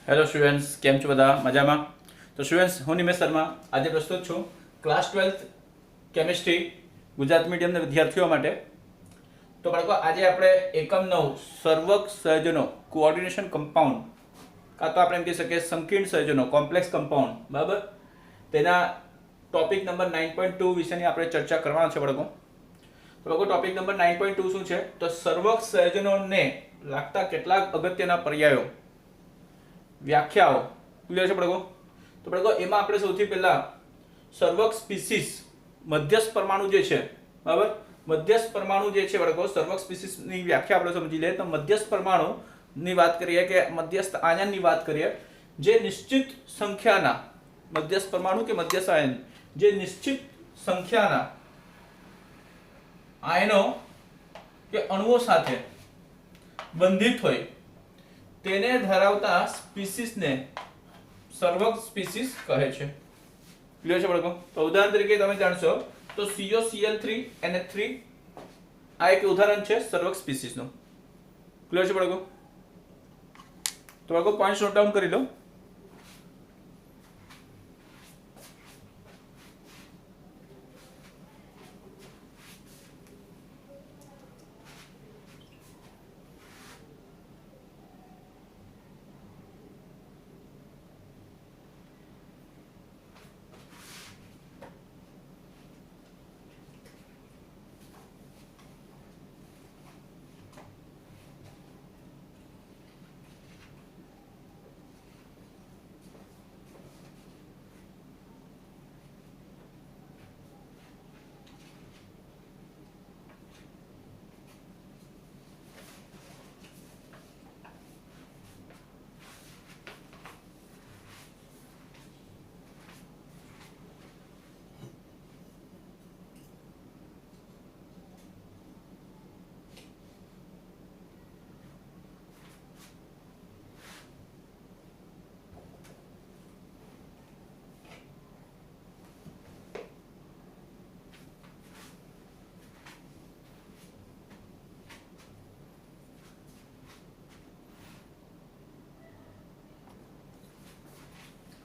Hello students, કેમ છો બધા? મજામાં? તો સ્ટુડન્ટ્સ, હું નિમેશ શર્મા આજે પ્રસ્તુત છું ક્લાસ 12th કેમિસ્ટ્રી ગુજરાત મીડિયમના વિદ્યાર્થીઓ માટે. તો બાળકો, આજે આપણે એકમ 9 સર્વક સંયોજનો કોઓર્ડિનેશન કમ્પાઉન્ડ, કાં તો આપણે એમ કહી શકીએ સંકીર્ણ સંયોજનો કોમ્પ્લેક્સ કમ્પાઉન્ડ, બરાબર, તેના ટોપિક નંબર 9.2 વિશેની આપણે ચર્ચા કરવાના છે બાળકો. તો બાળકો, ટોપિક નંબર 9.2 શું છે? તો સર્વક સંયોજનોને લાગતા કેટલાક અગત્યના પર્યાયો, વ્યાખ્યાઓ. ક્લિયર છે બાળકો? તો બાળકો, એમાં આપણે સૌથી પહેલા સર્વક સ્પીસીસ મધ્યસ્થ પરમાણુ જે છે, બરાબર, મધ્યસ્થ પરમાણુ જે છે બાળકો, સર્વક સ્પીસીસની વ્યાખ્યા આપણે સમજી લઈએ. તો મધ્યસ્થ પરમાણુની વાત કરીએ કે મધ્યસ્થ આયનની વાત કરીએ, જે નિશ્ચિત સંખ્યાના મધ્યસ્થ પરમાણુ કે મધ્યસ્થ આયન, જે નિશ્ચિત સંખ્યાના આયનો કે અણુઓ સાથે બંધિત હોય તેને ધરાવતા સ્પીસીસને સર્વક સ્પીસીસ કહે છે. ક્લિયર છે બાળકો? તો ઉદાહરણ તરીકે તમે જાણશો તો COCl3 NH3 આ એક ઉદાહરણ છે સર્વક સ્પીસીસનું. ક્લિયર છે બાળકો? તો બાળકો, પોઈન્ટ્સ નોટ ડાઉન કરી લો.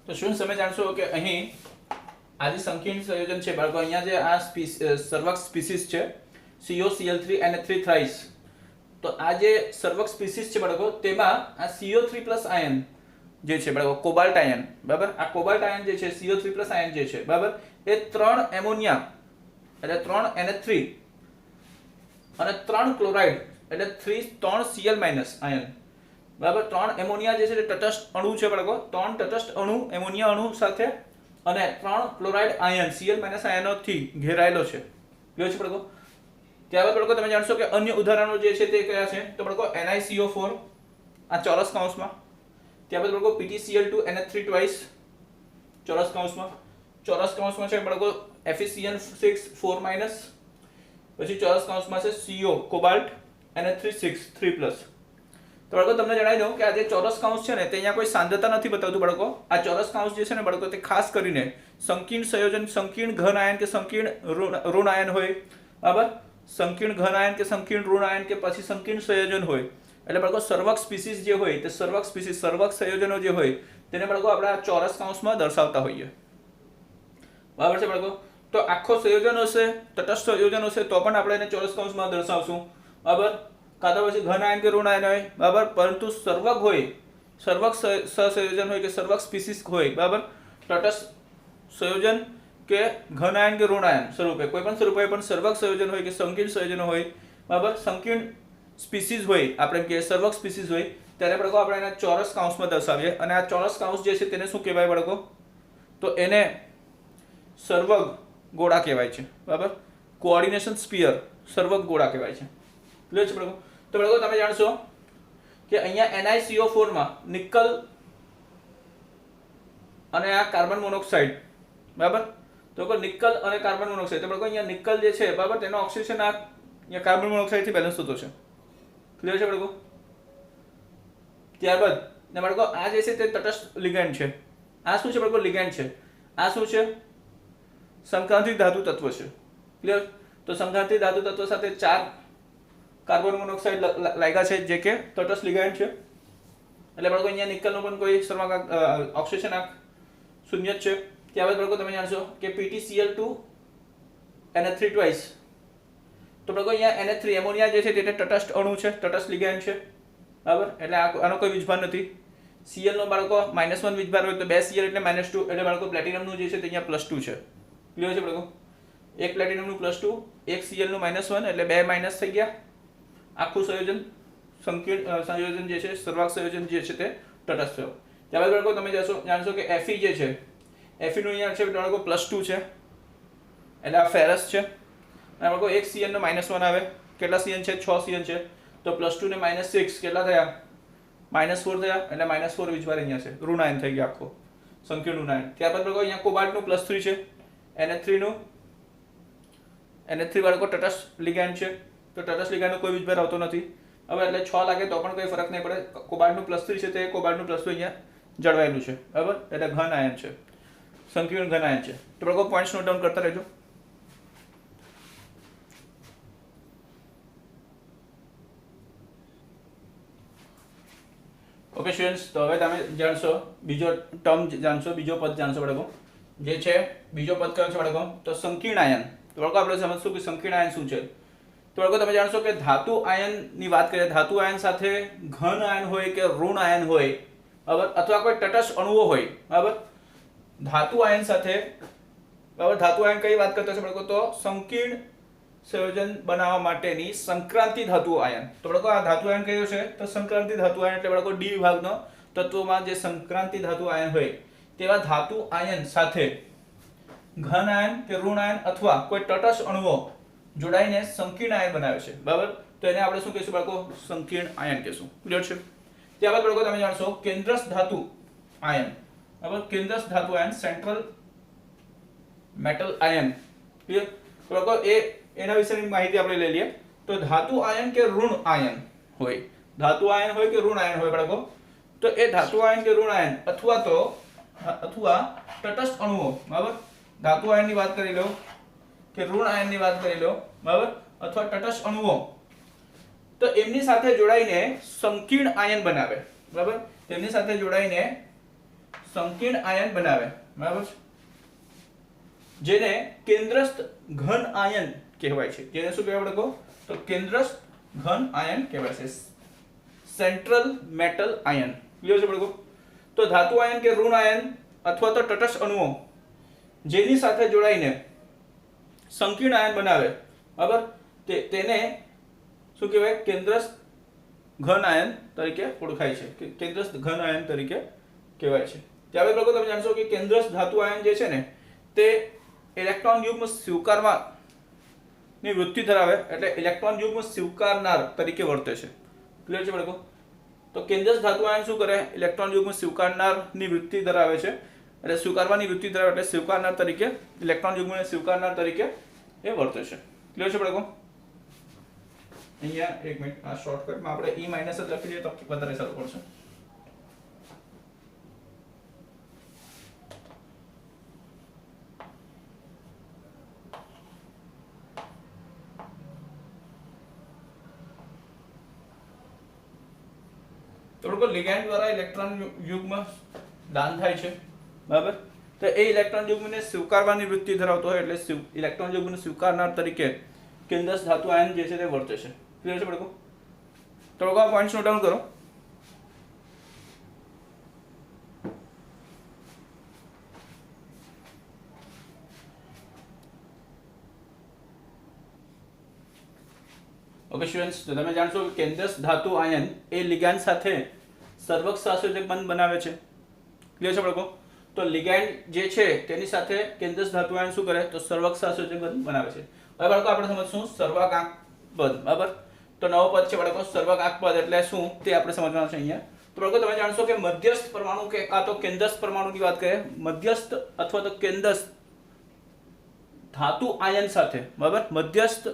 તો શું તમે જાણશો કે અહીં આ જે સંકીર્ણ સંયોજન છે બાળકો, અહીંયા જે આ સર્વક સ્પીસીસ છે COCl3 NH3 થ્રાઇસ, તો આ જે સર્વક સ્પીસીસ છે બાળકો, તેમાં આ CO3+ આયન જે છે બાળકો, કોબાલ્ટ આયન, બરાબર, આ કોબાલ્ટ આયન જે છે CO3+ આયન જે છે, બરાબર, એ 3 એમોનિયા એટલે 3 NH3 અને 3 ક્લોરાઇડ એટલે 3 Cl- આયન, બરાબર, 3 એમોનિયા જે છે તે તટસ્થ અણુ છે બાળકો, 3 તટસ્થ અણુ એમોનિયા અણુ સાથે અને 3 ક્લોરાઇડ આયન Cl- આયનોથી ઘેરાયેલો છે. ક્લિયર છે બાળકો? ત્યારબાદ બાળકો તમે જાણશો કે અન્ય ઉદાહરણો જે છે તે કયા છે? તો બાળકો, NiCO4 આ ચોરસ કૌંસમાં, ત્યારબાદ બાળકો PtCl2 NH3 ટ્વાઇસ ચોરસ કૌંસમાં છે બાળકો FeCN6 4-, પછી ચોરસ કૌંસમાં છે CO કોબાલ્ટ NH3 6 3+. તો બાળકો, તમને જણાવી દઉં કે આ જે ચોરસ કૌંસ છે ને તે અહીંયા કોઈ સાંદ્રતા નથી બતાવતું બાળકો. આ ચોરસ કૌંસ જે છે ને બાળકો, તે ખાસ કરીને સંકીર્ણ સંયોજન, સંકીર્ણ ઘન આયન કે સંકીર્ણ ઋણ આયન હોય, બરાબર, સંકીર્ણ ઘન આયન કે સંકીર્ણ ઋણ આયન કે પછી સંકીર્ણ સંયોજન હોય, એટલે બાળકો સર્વક સ્પીસીસ જે હોય તે સર્વક સ્પીસીસ, સર્વક સંયોજનો જે હોય તેને બાળકો આપણે આ ચોરસ કૌંસમાં દર્શાવતા હોઈએ. બરાબર છે બાળકો? તો આખો સંયોજન હશે, તટસ્થ સંયોજન હશે તો પણ આપણે એને ચોરસ કૌંસમાં દર્શાવશું, બરાબર, કાં તો પછી ઘન આયન કે ઋણ આયન હોય, બરાબર, પરંતુ સર્વક હોય, સર્વક સહસંયોજન હોય કે સર્વક સ્પીસીસ હોય, બરાબર, તટસ્થ સંયોજન કે ઘન આયન કે ઋણ આયન સ્વરૂપે, કોઈ પણ સ્વરૂપે પણ સર્વક સંયોજન હોય કે સંકીર્ણ સંયોજન હોય, બરાબર, સંકીર્ણ સ્પીસીસ હોય, આપણે કે સર્વક સ્પીસીસ હોય, ત્યારે બાળકો આપણે એને ચોરસ કૌંસમાં દર્શાવીએ. અને આ ચોરસ કૌંસ જે છે તેને શું કહેવાય બાળકો? તો એને સર્વક ગોળા કહેવાય છે, બરાબર, કોઓર્ડિનેશન સ્ફિયર, સર્વક ગોળા કહેવાય છે. ક્લિયર છે બાળકો? તો બાળકો, તમે જાણશો કે અહીંયા NiCO4 માં નિકલ અને આ કાર્બન મોનોક્સાઇડ, બરાબર, તો નિકલ અને કાર્બન મોનોક્સાઇડ, તો બાળકો અહીંયા નિકલ જે છે, બરાબર, તેનો ઓક્સિજન આ અહીંયા કાર્બન મોનોક્સાઇડ થી બેલેન્સ થતો છે. ક્લિયર છે બાળકો? ત્યારબાદ ને બાળકો, આ જે છે તે તટસ્થ લિગેન્ડ છે. આ શું છે બાળકો? લિગેન્ડ છે. આ શું છે? સમકાંતિક ધાતુ તત્વ છે. ક્લિયર? તો સમકાંતિક ધાતુ તત્વ સાથે 4 કાર્બન મોનોક્સાઇડ લાગ્યા છે જે કે તટસ્થ લિગેન્ડ છે. એટલે બાળકો અહીંયા નિકલનો પણ કોઈ સર્વાંક ઓક્સિડેશન આંક શૂન્ય જ છે. ત્યારબાદ બાળકો તમે જાણશો કે PtCl2 NH3 ટ્વાઇસ. તો બાળકો અહીંયા NH3 એમોનિયા જે છે તે તટસ્થ અણુ છે, તટસ્થ લિગેન્ડ છે, બરાબર, એટલે આનો કોઈ વીજભાર નથી. Cl નો બાળકો -1 વીજભાર હોય તો 2 Cl એટલે -2, એટલે બાળકો પ્લેટિનમનું જે છે તે અહીંયા +2 છે. ક્લિયર છે બાળકો? એક પ્લેટિનમનું +2, એક Cl નું -1 એટલે 2 માઈનસ થઈ ગયા. આખું સંયોજન સંકીર્ણ સંયોજન જે છે, સર્વાંક સંયોજન જે છે તે તટસ્થ થયો. ત્યારબાદ બાળકો તમે જાણશો કે Fe જે છે, Fe નું અહીંયા છે બાળકો +2 છે, એટલે આ ફેરસ છે. અને બાળકો એક Cl નો -1 આવે, કેટલા Cn છે? 6 Cn છે, તો +2 ને -6 કેટલા થયા? -4 થયા, એટલે -4 વીજભાર અહીંયા છે, ઋણ આયન થઈ ગયા આખો સંકીર્ણ ઋણ આયન. ત્યારબાદ બાળકો અહીંયા કોબાલ્ટ નું +3 છે, NH3 નું NH3 બાળકો તટસ્થ લિગેન્ડ છે, તો તટસ્થ લિગેન્ડનો કોઈ વીજભાર આવતો નથી. હવે એટલે 6 લાગે તો પણ કોઈ ફરક નહીં પડે. કોબાલ્ટનું +3 છે, તે કોબાલ્ટનું +2 અહીંયા જળવાયેલું છે, બરાબર, એટલે ઘન આયન છે, સંકીર્ણ ઘન આયન છે. તો બાળકો પોઈન્ટ્સ નોટ ડાઉન કરતા રહેજો. ઓકે સ્ટુડન્ટ્સ, તો હવે તમે જાણશો બીજો ટર્મ જાણશો, બીજો પદ જાણશો બાળકો, જે છે બીજો પદ કયો છે બાળકો? તો સંકીર્ણ આયન. તો બાળકો આપણે સમજશું કે સંકીર્ણ આયન શું છે. તો બાળકો તમે જાણશો કે ધાતુ આયનની વાત કરીએ, ધાતુ આયન સાથે ઘન આયન હોય કે ઋણ આયન હોય, બરાબર, અથવા કોઈ તટસ્થ અણુઓ હોય, બરાબર, ધાતુ આયન સાથે, બરાબર, ધાતુ આયન કઈ વાત કરતા છે બાળકો? તો સંકીર્ણ સંયોજન બનાવવા માટેની સંક્રાંતિ ધાતુ આયન. તો બાળકો આ ધાતુ આયન કયો છે? તો સંક્રાંતિ ધાતુ આયન, એટલે બાળકો ડી વિભાગનો તત્વોમાં જે સંક્રાંતિ ધાતુ આયન હોય તેવા ધાતુ આયન સાથે ઘન આયન કે ઋણ આયન અથવા કોઈ તટસ્થ અણુઓ જોડાઈને સંકીર્ણ આયન બનાવે છે, બરાબર. તો એને આપણે શું કહીશું બાળકો? સંકીર્ણ આયન કહીશું. ક્લિયર છે? ત્યારબાદ બાળકો તમે જાણશો કેન્દ્રસ્થ ધાતુ આયન, બરાબર, કેન્દ્રસ્થ ધાતુ ion, central metal ion. Clear? તો બાળકો એના વિશેની માહિતી આપણે લઈ લઈએ. તો ધાતુ આયન કે ઋણ આયન હોય, ધાતુ આયન હોય કે ઋણ આયન હોય બાળકો, તો એ ધાતુ આયન કે ઋણ આયન અથવા તટસ્થ અણુઓ, બરાબર, ધાતુ આયનની વાત કરી લો કે ઋણ આયનની વાત કરી લો, બરાબર, અથવા તટસ્થ અણુઓ, તો એમની સાથે જોડાઈને સંકીર્ણ આયન બનાવે, બરાબર, તેમની સાથે જોડાઈને સંકીર્ણ આયન બનાવે, બરાબર, જેને કેન્દ્રસ્થ ઘન આયન કહેવાય છે. જેને શું કહેવાય બાળકો? તો કેન્દ્રસ્થ ઘન આયન કહેવાય છે, સેન્ટ્રલ મેટલ આયન. ક્લિયર છે બાળકો? તો ધાતુ આયન કે ઋણ આયન અથવા તો તટસ્થ અણુઓ જેની સાથે જોડાઈને સંકીર્ણ આયન બનાવે, બરાબર, તેને શું કહેવાય? કેન્દ્રસ્થ ઘન આયન તરીકે ઓળખાય છે, કેન્દ્રસ્થ ઘન આયન તરીકે કહેવાય છે. ત્યારબાદ બાળકો તમે જાણશો કે કેન્દ્રસ્થ ધાતુ આયન જે છે ને તે ઇલેક્ટ્રોન યુગ્મ સ્વીકારવાની વૃત્તિ ધરાવે, એટલે ઇલેક્ટ્રોન યુગ્મ સ્વીકારનાર તરીકે વર્તે છે. ક્લિયર છે બાળકો? તો કેન્દ્રસ્થ ધાતુ આયન શું કરે? ઇલેક્ટ્રોન યુગ્મ સ્વીકારનારની વૃત્તિ ધરાવે છે, એટલે સ્વીકારવાની વૃત્તિ ધરાવે એટલે સ્વીકારનાર તરીકે, ઇલેક્ટ્રોન યુગ્મને સ્વીકારનાર તરીકે એ વર્તે છે. ક્લિયર છે બાળકો? અહીંયા એક મિનિટ, આ શોર્ટકટમાં આપણે E- જ લખી દઈએ તો વધારે સારું પડશે. તો બાળકો લિગેન્ડ દ્વારા ઇલેક્ટ્રોન યુગ્મ દાન થાય છે, બરાબર, તો એ ઇલેક્ટ્રોન યુગ્મને સ્વીકારવાની વૃત્તિ ધરાવતો હોય એટલે ઇલેક્ટ્રોન યુગ્મને સ્વીકારનાર તરીકે કેન્દ્રસ્થ ધાતુ આયન જે છે તે વર્તે છે. ક્લિયર છે બાળકો? તો બાળકો આ પોઈન્ટ્સ નોટ ડાઉન કરો. ઓકે સ્ટુડન્ટ્સ, તો તમે જાણશો કે કેન્દ્રસ્થ ધાતુ આયન એ લિગેન્ડ સાથે સર્વક સહસંયોજક બંધ બનાવે છે. ક્લિયર છે બાળકો? તો લિગેન્ડ જે છે તેની સાથે કેન્દ્રસ્થ ધાતુ આયન શું કરે? તો સર્વક સહસંયોજક બંધ બનાવે છે. હવે બાળકો આપણે સમજશું સર્વાંકાંક પદ, બરાબર. તો નવો પદ છે બાળકો સર્વાંકાંક પદ, એટલે શું તે આપણે સમજવાનું છે અહીંયા. તો બાળકો તમે જાણશો કે મધ્યસ્થ પરમાણુ કે કાં તો કેન્દ્રસ્થ પરમાણુની વાત કરીએ, મધ્યસ્થ અથવા તો કેન્દ્રસ્થ ધાતુ આયન સાથે, બરાબર, મધ્યસ્થ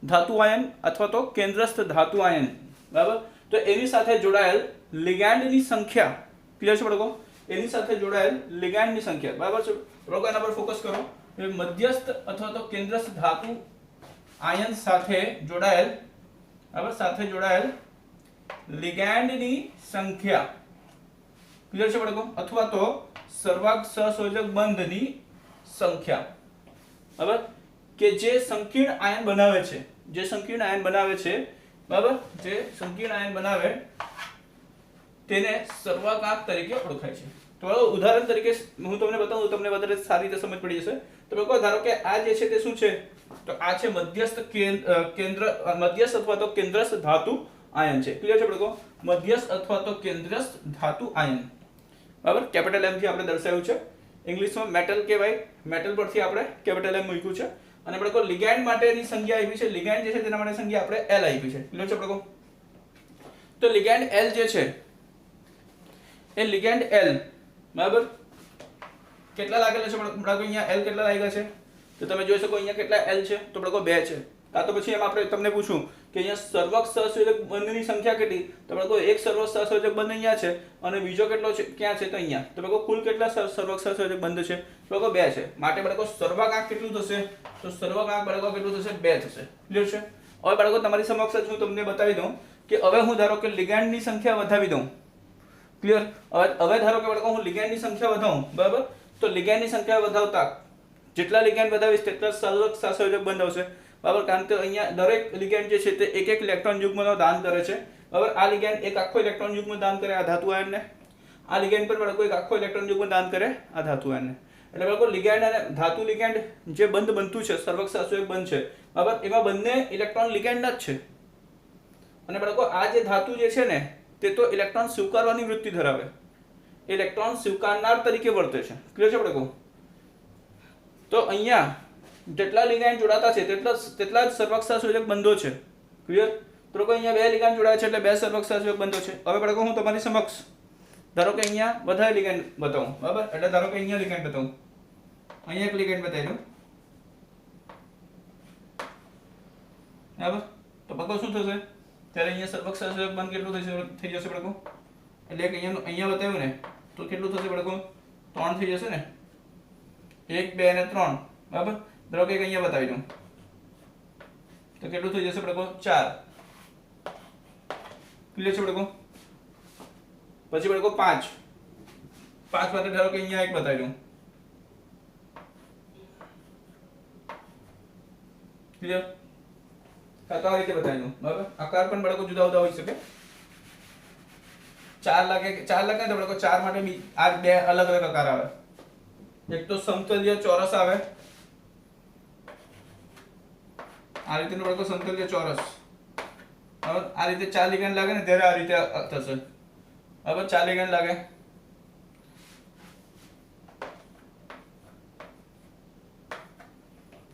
ધાતુ આયન અથવા તો કેન્દ્રસ્થ ધાતુ આયન, બરાબર, તો એની સાથે જોડાયેલ લિગેન્ડની સંખ્યા. ક્લિયર છે બાળકો? એની સાથે જોડાયેલ લિગેન્ડની સંખ્યા, બરાબર છે બાળકો? એના પર ફોકસ કરો. મધ્યસ્થ અથવા તો કેન્દ્રસ્થ ધાતુ આયન સાથે જોડાયેલ, બરાબર, સાથે જોડાયેલ લિગેન્ડની સંખ્યા, ક્લિયર છે બાળકો? અથવા તો સર્વાંક સહસંયોજક બંધની સંખ્યા, બરાબર, કે જે સંકીર્ણ આયન બનાવે છે, જે સંકીર્ણ આયન બનાવે છે, બરાબર, જે સંકીર્ણ આયન બનાવે તેને સર્વાંકાંક તરીકે ઓળખાય છે. તો ઉદાહરણ તરીકે હું તમને બતાવું, તમને વધારે સારી રીતે સમજ પડી જશે. તો બાળકો ધારો કે આ જે છે તે શું છે, તો આ છે મધ્યસ્થ મધ્યસ્થ અથવા તો કેન્દ્રસ્થ ધાતુ આયન છે. ક્લિયર છે બાળકો? મધ્યસ્થ અથવા તો કેન્દ્રસ્થ ધાતુ આયન, બરાબર, કેપિટલ એમ થી આપણે દર્શાવ્યું છે. ઇંગ્લિશમાં મેટલ કહેવાય, મેટલ પરથી આપણે કેપિટલ એમ મૂક્યું છે. અને બાળકો લિગેન્ડ માટેની સંખ્યા આપી છે, લિગેન્ડ જે છે તેના માટે સંખ્યા આપણે L આપી છે. ક્લિયર છે બાળકો? તો લિગેન્ડ L જે છે એ લિગેન્ડ L, બરાબર, કેટલા લાગેલા છે બાળકો? અહીંયા L કેટલા લાગ્યા છે? તો તમે જોઈ શકો અહીંયા કેટલા L છે, તો બાળકો 2 છે. આ તો પછી એમ આપણે તમને પૂછું કે અહીંયા સર્વક સહસંયોજક બંધની સંખ્યા કેટલી, તો બાળકો એક સર્વક સહસંયોજક બંધ અહીંયા છે અને બીજો કેટલો છે, ક્યાં છે, તો અહીંયા. તો બાળકો કુલ કેટલા સર્વક સહસંયોજક બંધ છે? બાળકો 2 છે. માટે બાળકો સર્વાંક કેટલું થશે? તો સર્વાંક બાળકો કેટલું થશે? 2 થશે. ક્લિયર છે? હવે બાળકો તમારી સમક્ષ હું તમને બતાવી દઉં કે હવે હું ધારો કે લિગેન્ડની સંખ્યા વધાવી દઉં. ક્લિયર? હવે ધારો કે બાળકો હું લિગેન્ડની સંખ્યા વધાવું, બરાબર, તો લિગેન્ડની સંખ્યા વધાવતા જેટલા લિગેન્ડ વધાવીશ તેટલા સર્વક સહસંયોજક બંધ આવશે, બરાબર, કારણ કે અહીંયા દરેક લિગેન્ડ જે છે તે એક એક ઇલેક્ટ્રોન યુગ્મનો દાન કરે છે, બરાબર. આ લિગેન્ડ એક આખો ઇલેક્ટ્રોન યુગ્મ દાન કરે આ ધાતુ આયનને, આ લિગેન્ડ પર બાળકો એક આખો ઇલેક્ટ્રોન યુગ્મ દાન કરે આ ધાતુ આયનને. એટલે બાળકો લિગેન્ડ અને ધાતુ લિગેન્ડ જે બંધ બનતું છે, સર્વક સહસંયોજક બંધ છે, બરાબર, એમાં બંને ઇલેક્ટ્રોન લિગેન્ડ જ છે. અને બાળકો આ જે ધાતુ જે છે ને તે તો ઇલેક્ટ્રોન સ્વીકારવાની વૃત્તિ ધરાવે, ઇલેક્ટ્રોન સ્વીકારનાર તરીકે વર્તે છે. ક્લિયર છે બાળકો? તો અહીંયા જેટલા લિગેન્ડ જોડાતા છે તેટલા જ સર્વક સહસંયોજક બંધો છે. ક્લિયર? તો બાળકો અહીંયા 2 લિગેન્ડ જોડાયા છે એટલે 2 સર્વક સહસંયોજક બંધો છે. હવે બાળકો હું તમારી સમક્ષ ધારો કે અહીંયા વધારે લિગેન્ડ બતાવું, બરાબર, એટલે ધારો કે અહીંયા લિગેન્ડ બતાવું, અહીંયા એક લિગેન્ડ બતાવી દઉં, બરાબર. તો બાળકો શું થશે? ત્યારે અહીંયા સર્વક સહસંયોજક બંધ કેટલું થઈ જશે બાળકો? એટલે કે અહીંયા બતાવ્યું ને તો કેટલું થશે બાળકો? 3 થઈ જશે ને, 1 2 અને 3, બરાબર. ધારો કે અહીંયા બતાવી દઉં તો કેટલું થઈ જશે બાળકો? 4. ક્લિયર છે બાળકો? પછી બાળકો 5 માટે ધારો કે અહીંયા એક બતાવી દઉં. ક્લિયર? તો આ રીતે બતાવી દઉં, બરાબર. આકાર પણ બાળકો જુદા જુદા હોઈ શકે. 4 લાગે તો બાળકો 4 માટે આ 2 અલગ અલગ આકાર આવે. એક તો સમતલ્ય ચોરસ આવે, આ રીતેનું બાળકો સમતલ્ય ચોરસ. હવે આ રીતે 4 લિગેન્ડ લાગે ને ત્યારે આ રીતે થશે. હવે 4 લિગેન્ડ લાગે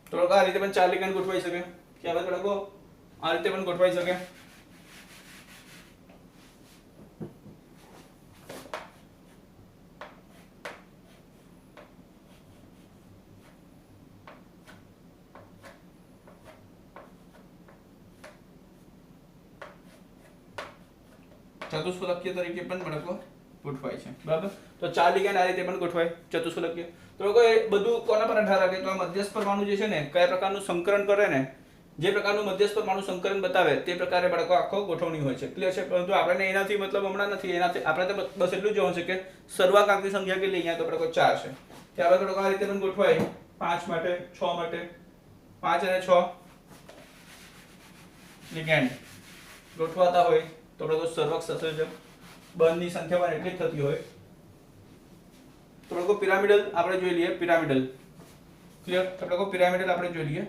તો બાળકો આ રીતે પણ 4 લિગેન્ડ ગોઠવાઈ શકે. કે હવે બાળકો આ રીતે પણ ગોઠવાઈ શકે. ચતુષ્ફલકીય તરીકે પણ બાળકો ગોઠવાય છે, બરાબર. તો 4 લિગેન્ડ આ રીતે પણ ગોઠવાય ચતુષ્ફલકીય. તો બાળકો એ બધું કોના પર આધાર રાખે? તો આ મધ્યસ્થ પરમાણુ જે છે ને કયા પ્રકારનું સંકરણ કરે ને, જે પ્રકારનું મધ્યસ્થ પરમાણુ સંકરણ બતાવે તે પ્રકારે બાળકો આખો ગોઠવણી હોય છે. ક્લિયર છે? પરંતુ આપણે એનાથી મતલબ હમણાં નથી, એનાથી આપણે તો બસ એટલું જ જોવાનું છે કે સર્વાંકની સંખ્યા કેટલી? અહીંયા તો બાળકો 4 છે. ત્યારબાદ બાળકો આ રીતે પણ ગોઠવાય 5 માટે, 6 માટે. 5 અને 6 લિગેન્ડ ગોઠવાતા હોય તો બાળકો સર્વક સહસંયોજક બંધની સંખ્યા પણ એટલી જ થતી હોય. તો બાળકો પિરામિડલ આપણે જોઈ લઈએ. Pyramidal, clear? તો બાળકો પિરામિડલ આપણે જોઈ લઈએ.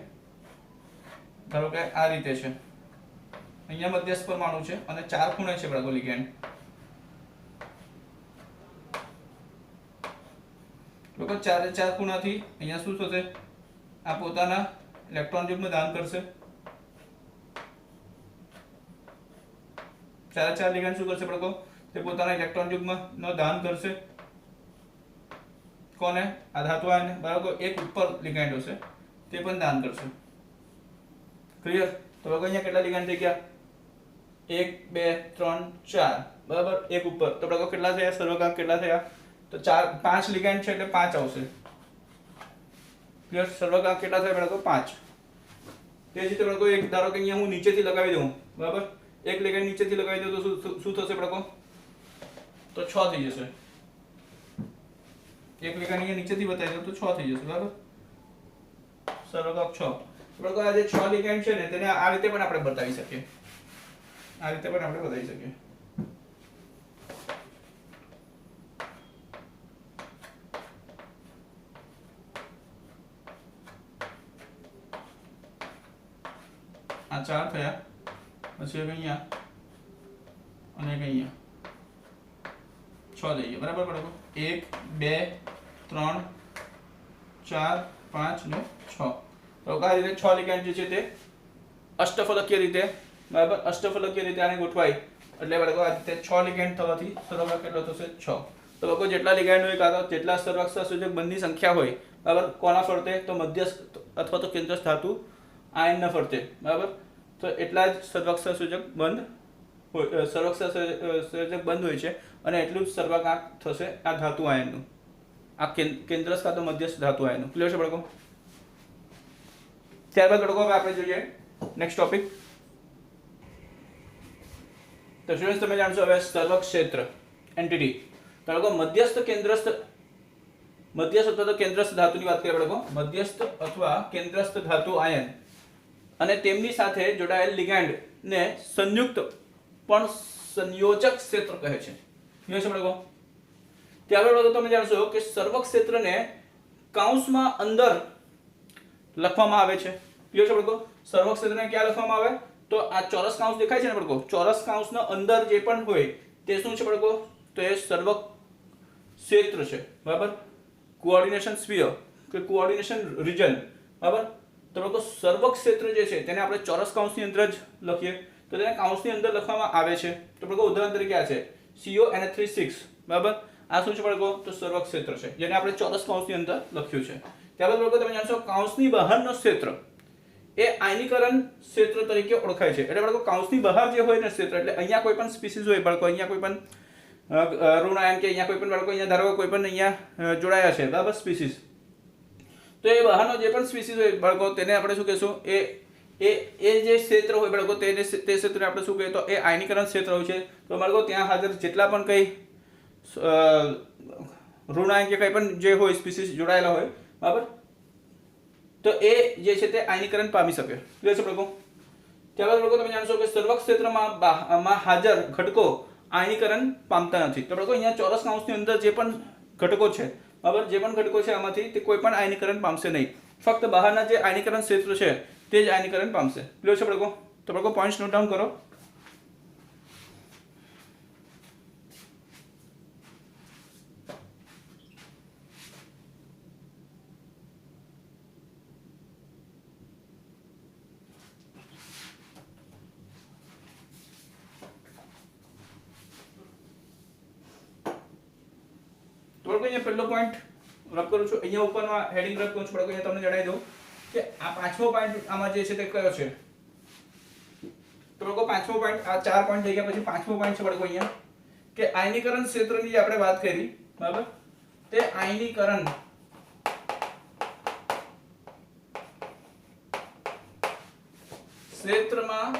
ધારો કે આ રીતે છે, અહીંયા મધ્યસ્થ પરમાણુ છે અને 4 ખૂણે છે બાળકો લિગેન્ડ. બાળકો 4 ખૂણાથી અહીંયા શું થશે? આ પોતાના ઇલેક્ટ્રોન યુગ્મ દાન કરશે. 4 લિગેન્ડ શું કરશે બાળકો? તે પોતાના ઇલેક્ટ્રોન યુગ્મનો દાન કરશે. કોને? આ ધાતુ આયનને. બાળકો એક ઉપર લિગેન્ડ હશે તે પણ દાન કરશે. ક્લિયર? તો બાળકો અહીંયા કેટલા લિગેન્ડ થઈ ગયા? 1 2 3 4, બરાબર. એક ઉપર તો બાળકો કેટલા થયા? સર્વકાંક કેટલા થયા? તો 5 લિગેન્ડ છે એટલે 5 આવશે. ક્લિયર? સર્વકાંક કેટલા થયા બાળકો? 5. તે જ રીતે બાળકો એક ધારો કે અહીંયા હું નીચેથી લગાવી દઉં, બરાબર. એક લિગેન્ડ નીચેથી લગાવી દઉં તો શું થશે બાળકો? તો 6 થઈ જશે. એક લીગાંડ અહીંયા નીચેથી બતાવી દઉં તો 6 થઈ જશે, બરાબર. સર્વગ્રાહક 6. બાળકો આ જે 6 લીગાંડ છે ને તેને આ રીતે પણ આપણે બતાવી શકીએ. આ રીતે પણ આપણે બતાવી શકીએ. આ 4 થયા, પછી એક અહીંયા અને એક અહીંયા 6 થઈ ગયા, બરાબર બાળકો. 1 2 3 4 5 ને 6. તો આ રીતે 6 લીગાંડ જે છે તે અષ્ટફલકીય રીતે, બરાબર, અષ્ટફલકીય રીતે આને ગોઠવાય એટલે બાળકો આ રીતે 6 લીગાંડ થવાથી સર્વગ્રાહક કેટલો થશે? 6. તો બાળકો જેટલા લીગાંડ હોય કાં તો જેટલા સર્વગ્રાહક સહસંયોજક બંધની સંખ્યા હોય, બરાબર, કોના ફરતે? તો મધ્યસ્થ અથવા તો કેન્દ્રસ્થ ધાતુ આયનના ફરતે, બરાબર. તો એટલા જ સર્વગ્રાહક સહસંયોજક બંધ હોય, સર્વગ્રાહક સહસંયોજક બંધ હોય છે અને એટલું જ સર્વગ્રાહક થશે આ ધાતુ આયનનું, આ કેન્દ્રસ્થ કાં તો મધ્યસ્થ ધાતુ આયનનું. ક્લિયર છે બાળકો? ત્યારબાદ બાળકો હવે આપણે જોઈએ નેક્સ્ટ ટોપિક. તો સ્ટુડન્ટ્સ તમે જાણશો હવે સર્વક ક્ષેત્ર એન્ટિટી. બાળકો મધ્યસ્થ અથવા તો કેન્દ્રસ્થ ધાતુની વાત કરીએ બાળકો. મધ્યસ્થ અથવા કેન્દ્રસ્થ ધાતુ આયન અને તેમની સાથે જોડાયેલ લિગાન્ડ ને સંયુક્ત પણ સંયોજક ક્ષેત્ર કહે છે. ક્લિયર છે બાળકો? ત્યારબાદ બાળકો તમે જાણશો કે સર્વક ક્ષેત્રને કૌંસમાં અંદર લખવામાં આવે છે. ક્લિયર છે બાળકો? સર્વક ક્ષેત્રને ક્યાં લખવામાં આવે? તો આ ચોરસ કૌંસ દેખાય છે ને બાળકો, ચોરસ કૌંસના અંદર જે પણ હોય તે શું છે બાળકો? તો એ સર્વક ક્ષેત્ર છે, બરાબર. કોઓર્ડિનેશન સ્ફિયર કે કોઓર્ડિનેશન રિજન, બરાબર. તો બાળકો સર્વક ક્ષેત્ર જે છે તેને આપણે ચોરસ કૌંસની અંદર જ લખીએ તો તેને કૌંસની અંદર લખવામાં આવે છે. તો બાળકો ઉદાહરણ તરીકે આ છે CONH3 બરાબર. આ શું છે બાળકો? તો સર્વક ક્ષેત્ર છે જેને આપણે ચોરસ કૌંસની અંદર લખ્યું છે. ત્યારબાદ બાળકો તમે જાણશો કૌંસની બહારનો ક્ષેત્ર એ આયનીકરણ ક્ષેત્ર તરીકે ઓળખાય છે. એટલે બાળકો કૌંસની બહાર જે હોય ને ક્ષેત્ર, એટલે અહીંયા કોઈ પણ સ્પીસીસ હોય બાળકો, અહીંયા કોઈ પણ ઋણ આયન કે અહીંયા કોઈ પણ બાળકો, અહીંયા ધારો કોઈ પણ અહીંયા જોડાયા છે, બરાબર, સ્પીસીસ. તો એ બહારનો જે પણ સ્પીસીસ હોય બાળકો તેને આપણે શું કહીશું? એ જે ક્ષેત્ર હોય બાળકો તે ક્ષેત્રને આપણે શું કહીએ? તો એ આયનીકરણ ક્ષેત્ર હોય છે. તો બાળકો ત્યાં હાજર જેટલા પણ કંઈ ઋણ આયન કે કંઈ પણ જે હોય સ્પીસીસ જોડાયેલા હોય, બરાબર, તો એ જે છે તે આયનીકરણ પામી શકે. ક્લિયર છે બાળકો? ત્યારબાદ બાળકો તમે જાણશો કે સર્વક ક્ષેત્રમાં હાજર ઘટકો આયનીકરણ પામતા નથી. તો બાળકો અહીંયા ચોરસ કૌંસની અંદર જે પણ ઘટકો છે, બરાબર, જે પણ ઘટકો છે આમાંથી તે કોઈ પણ આયનીકરણ પામશે નહીં. ફક્ત બહારના જે આયનીકરણ ક્ષેત્ર છે તે જ આયનીકરણ પામશે. ક્લિયર છે બાળકો? તો બાળકો પોઈન્ટ્સ નોટ ડાઉન કરો. અહીંયા પહેલો પોઈન્ટ રબ કરું છું, અહીંયા ઉપરમાં હેડિંગ રબ કરું છું બાળકો. અહીંયા તમને જણાવી દઉં કે આ પાંચમો પોઈન્ટ આમાં જે છે તે કયો છે? તો બાળકો પાંચમો પોઈન્ટ, આ 4 પોઈન્ટ થઈ ગયા પછી પાંચમો પોઈન્ટ છે બાળકો અહીંયા કે આયનીકરણ ક્ષેત્રની જે આપણે વાત કરી, બરાબર, તે આયનીકરણ ક્ષેત્રમાં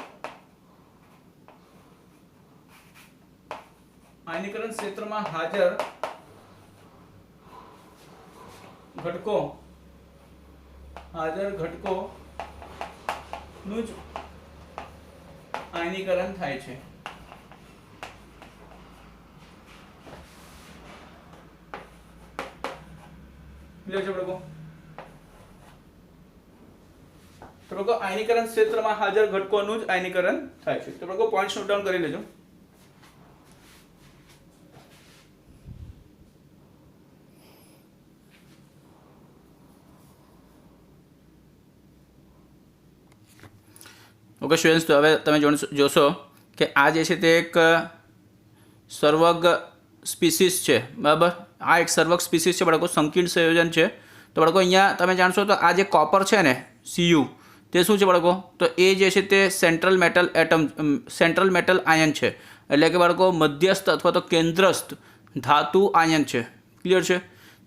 હાજર ઘટકો નું જ આયનીકરણ થાય છે. ક્લિયર છે બાળકો? તો બાળકો આયનીકરણ ક્ષેત્રમાં હાજર ઘટકોનું જ આયનીકરણ થાય છે. તો બાળકો પોઈન્ટ્સ નોટ ડાઉન કરી લેજો. ઓકે સ્ટુડન્ટ્સ, તો હવે તમે જોશો કે આ જે છે તે એક સર્વગ સ્પીસીસ છે, બરાબર. આ એક સર્વગ સ્પીસીસ છે બાળકો, સંકીર્ણ સંયોજન છે. તો બાળકો અહીંયા તમે જાણશો તો આ જે કોપર છે ને Cu તે શું છે બાળકો? તો એ જે છે તે સેન્ટ્રલ મેટલ આયન છે. એટલે કે બાળકો મધ્યસ્થ અથવા તો કેન્દ્રસ્થ ધાતુ આયન છે. ક્લિયર છે?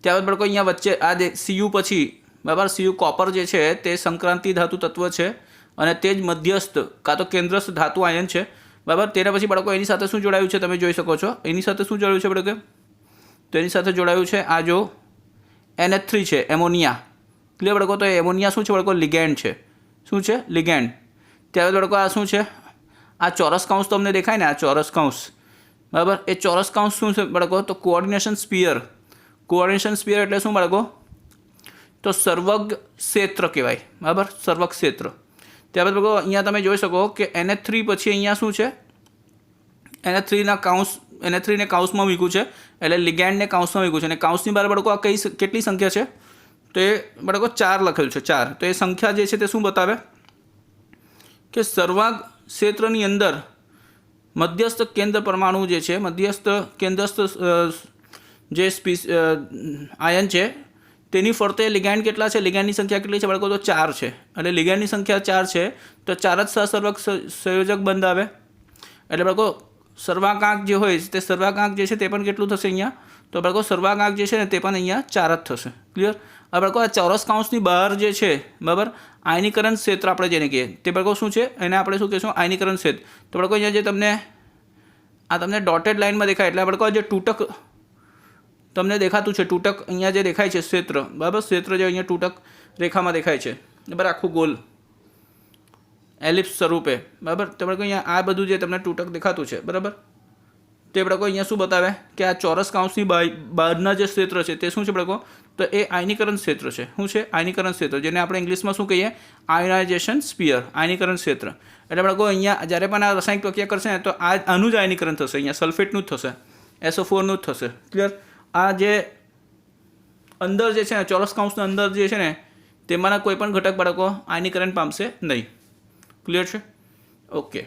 ત્યારબાદ બાળકો અહીંયા વચ્ચે આ Cu પછી, બરાબર, Cu કોપર જે છે તે સંક્રાંતિ ધાતુ તત્વ છે અને તે જ મધ્યસ્થ કાં તો કેન્દ્રસ્થ ધાતુ આયન છે, બરાબર. તેના પછી બાળકો એની સાથે શું જોડાયું છે તમે જોઈ શકો છો. એની સાથે શું જોડાયું છે બાળકો? તો એની સાથે જોડાયું છે આ જો NH3 છે એમોનિયા, ક્લિયર બાળકો? તો એમોનિયા શું છે બાળકો? લિગેન્ડ છે. શું છે? લિગેન્ડ. ત્યારબાદ બાળકો આ શું છે? આ ચોરસ કૌંસ તમને દેખાય ને, આ ચોરસ કૌંસ, બરાબર? એ ચોરસ કૌંસ શું છે બાળકો? તો કોઓર્ડિનેશન સ્ફિયર. કોઓર્ડિનેશન સ્ફિયર એટલે શું બાળકો? તો સર્વગ ક્ષેત્ર કહેવાય, બરાબર? સર્વગ ક્ષેત્ર. ત્યારબાદ બાળકો અહીંયા તમે જોઈ શકો કે NH3 પછી અહીંયા શું છે? NH3 ને કાઉન્સમાં મૂક્યું છે, એટલે લિગેન્ડને કાઉન્સમાં મૂક્યું છે, અને કાઉન્સની બહાર બાળકો આ કેટલી સંખ્યા છે? તો એ બાળકો 4 લખેલું છે, 4. તો એ સંખ્યા જે છે તે શું બતાવે? કે સર્વાગ ક્ષેત્રની અંદર મધ્યસ્થ કેન્દ્ર પરમાણુ જે છે, મધ્યસ્થ કેન્દ્રસ્થ જે આયન છે તેની ફરતે લિગેન્ડ કેટલા છે? લિગેન્ડની સંખ્યા કેટલી છે બાળકો? તો 4 છે. એટલે લિગેન્ડની સંખ્યા 4 છે તો 4 જ સહસર્વક સંયોજક બંધ આવે. એટલે બાળકો સર્વાંકાંક જે હોય તે સર્વાંકાંક જે છે તે પણ કેટલું થશે અહીંયા? તો બાળકો સર્વાંકાંક જે છે ને તે પણ અહીંયા 4 જ થશે. ક્લિયર? હવે બાળકો આ ચોરસ કૌંસની બહાર જે છે, બરાબર, આયનીકરણ ક્ષેત્ર આપણે જેને કહીએ તે બાળકો શું છે? એને આપણે શું કહીશું? આયનીકરણ ક્ષેત્ર. તો બાળકો અહીંયા જે તમને ડોટેડ લાઇનમાં દેખાય, એટલે બાળકો જે તૂટક તમને દેખાતું છે, તૂટક અહીંયા જે દેખાય છે ક્ષેત્ર, બરાબર, ક્ષેત્ર જે અહીંયા તૂટક રેખામાં દેખાય છે, બરાબર, આખું ગોલ એલિપ્સ સ્વરૂપે, બરાબર. તો બાળકો અહીંયા આ બધું જે તમને તૂટક દેખાતું છે, બરાબર, તે બાળકો અહીંયા શું બતાવે કે આ ચોરસ કૌંસની બહારના જે ક્ષેત્ર છે તે શું છે બાળકો? તો એ આયનીકરણ ક્ષેત્ર છે. શું છે? આયનીકરણ ક્ષેત્ર, જેને આપણે ઇંગ્લિશમાં શું કહીએ? આયોનાઇઝેશન સ્ફિયર, આયનીકરણ ક્ષેત્ર. એટલે બાળકો અહીંયા જ્યારે પણ આ રાસાયણિક પ્રક્રિયા કરશે ને તો આનું જ આયનીકરણ થશે, અહીંયા સલ્ફેટનું જ થશે, SO4 નું જ થશે. ક્લિયર? આ જે અંદર જે છે ને ચોરસ કૌંસની અંદર જે છે ને તેમાંના કોઈ પણ ઘટક બાળકો આયનીકરણ પામશે નહીં. ક્લિયર છે? ઓકે.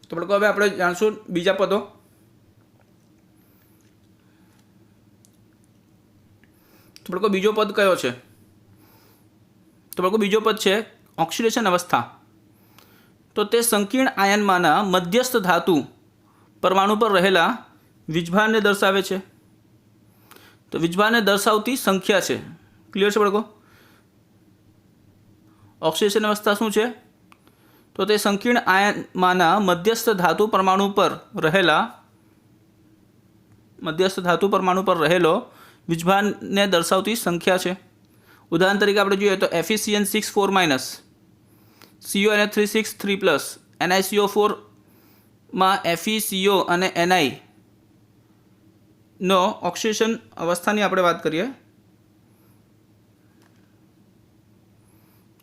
તો બાળકો હવે આપણે જાણશું બીજા પદો. તો બાળકો બીજો પદ કયો છે? તો બાળકો બીજો પદ છે ઓક્સિડેશન અવસ્થા. તો તે સંકીર્ણ આયનમાંના મધ્યસ્થ ધાતુ પરમાણુ પર રહેલા વીજભારને દર્શાવે છે. તો વીજભારને દર્શાવતી સંખ્યા છે. ક્લિયર છે બાળકો? ઓક્સિડેશન અવસ્થા શું છે? તો તે સંકીર્ણ આયનમાંના મધ્યસ્થ ધાતુ પરમાણુ પર રહેલો વીજભારને દર્શાવતી સંખ્યા છે. ઉદાહરણ તરીકે આપણે જોઈએ તો FeCN6 4- CONH3 6 3+, NiCO4 માં FeCO અને Ni નો ઓક્સિડેશન અવસ્થાની આપણે વાત કરીએ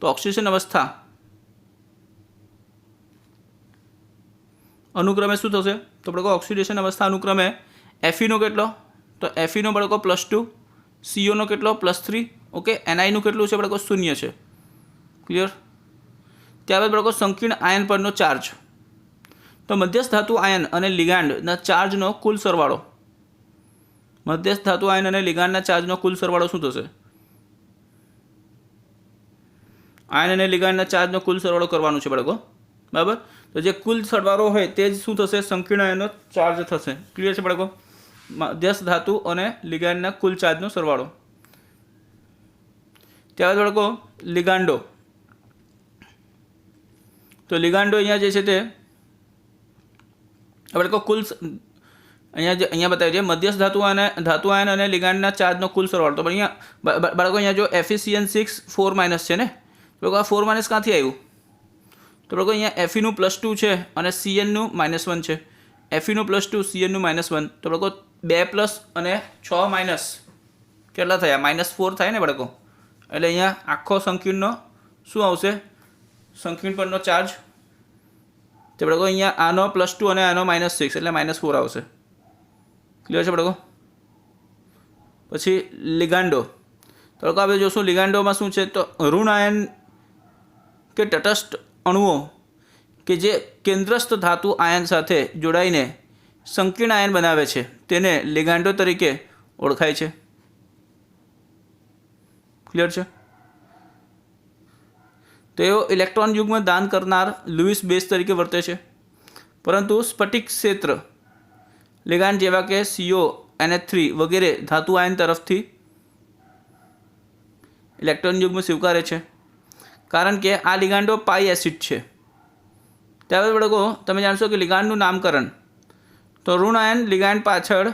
તો ઓક્સિડેશન અવસ્થા અનુક્રમે શું થશે? તો બાળકો ઓક્સિડેશન અવસ્થા અનુક્રમે Fe નો કેટલો? તો Fe નો બાળકો +2, CO નો કેટલો? +3. ઓકે. Ni નું કેટલું છે બાળકો? 0 છે. ક્લિયર? ત્યારબાદ બાળકો સંકીર્ણ આયન પરનો ચાર્જ. તો મધ્યસ્થ ધાતુ આયન અને લિગાન્ડના ચાર્જનો કુલ સરવાળો. મધ્યસ્થ ધાતુ આયન અને લિગાન્ડના ચાર્જનો કુલ સરવાળો શું થશે? આયન અને લિગાન્ડના ચાર્જનો કુલ સરવાળો કરવાનું છે બાળકો, બરાબર. તો જે કુલ સરવાળો હોય તે જ શું થશે? સંકીર્ણ આયનનો ચાર્જ થશે. ક્લિયર છે બાળકો? મધ્યસ્થ ધાતુ અને લિગાન્ડના કુલ ચાર્જનો સરવાળો. ત્યારબાદ બાળકો લિગાન્ડો. તો લિગાન્ડો અહીંયા જે છે તે બાળકો કુલ અહીંયા બતાવી છે મધ્યસ્થ ધાતુ આયન અને લિગાન્ડના ચાર્જનો કુલ સરવાળો. તો અહીંયા બાળકો અહીંયા જો FeCN6 4- છે ને, તો આ 4- ક્યાંથી આવ્યું? તો બાળકો અહીંયા Fe નું +2 છે અને Cn નું -1 છે. Fe નું +2, Cn નું -1. તો બાળકો 2+ અને 6- કેટલા થયા? -4 થાય ને બાળકો. એટલે અહીંયા આખો સંકીર્ણનો શું આવશે? સંકીર્ણ પરનો ચાર્જ. તો બાળકો અહીંયા આનો +2 અને આનો -6 એટલે -4 આવશે. ક્લિયર છે બાળકો? પછી લિગાન્ડો. તો બાળકો આપણે જોશું લિગાન્ડોમાં શું છે. તો ઋણ આયન કે તટસ્થ અણુઓ કે જે કેન્દ્રસ્થ ધાતુ આયન સાથે જોડાઈને સંકીર્ણ આયન બનાવે છે તેને લિગાન્ડો તરીકે ઓળખાય છે. ક્લિયર છે? તેઓ ઇલેક્ટ્રોન યુગ્મ દાન કરનાર લુઇસ બેઝ તરીકે વર્તે છે, પરંતુ સ્ફટિક ક્ષેત્ર લિગાન્ડ જેવા કે CO, NH3 વગેરે ધાતુ આયન તરફથી ઇલેક્ટ્રોન યુગ્મ સ્વીકારે છે, કારણ કે આ લિગાન્ડો પાઈ એસિડ છે. ત્યારબાદ બાળકો તમે જાણશો કે લિગાન્ડનું નામકરણ. તો ઋણ આયન લિગાન્ડ પાછળ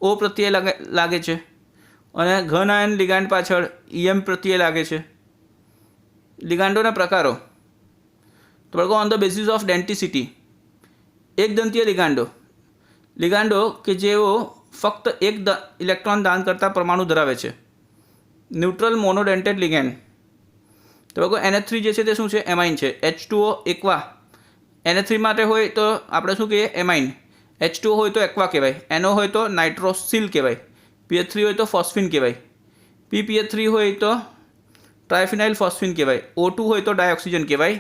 ઓ પ્રત્યય લાગે છે અને ઘન આયન લિગાન્ડ પાછળ EM પ્રત્યય લાગે છે. લિગાન્ડોના પ્રકારો તો બાળકો ઓન ધ બેસિસ ઓફ ડેન્ટિસિટી, એકદંતીય લિગાન્ડો કે જેઓ ફક્ત એક ઇલેક્ટ્રોન દાન કરતા પરમાણુ ધરાવે છે. ન્યુટ્રલ મોનોડેન્ટેડ લિગેન્ડ તો બાળકો NH3 જે છે તે શું છે? એમાઇન છે. H2O એકવા, NH3 માટે હોય તો આપણે શું કહીએ? એમાઇન. H2O હોય તો એકવા કહેવાય, NO હોય તો નાઇટ્રોસિલ કહેવાય, PH3 હોય તો ફોસ્ફિન કહેવાય, PPH3 હોય તો ટ્રાયફિનાઇલ ફોસ્ફિન કહેવાય, O2 હોય તો ડાયઓક્સિજન કહેવાય,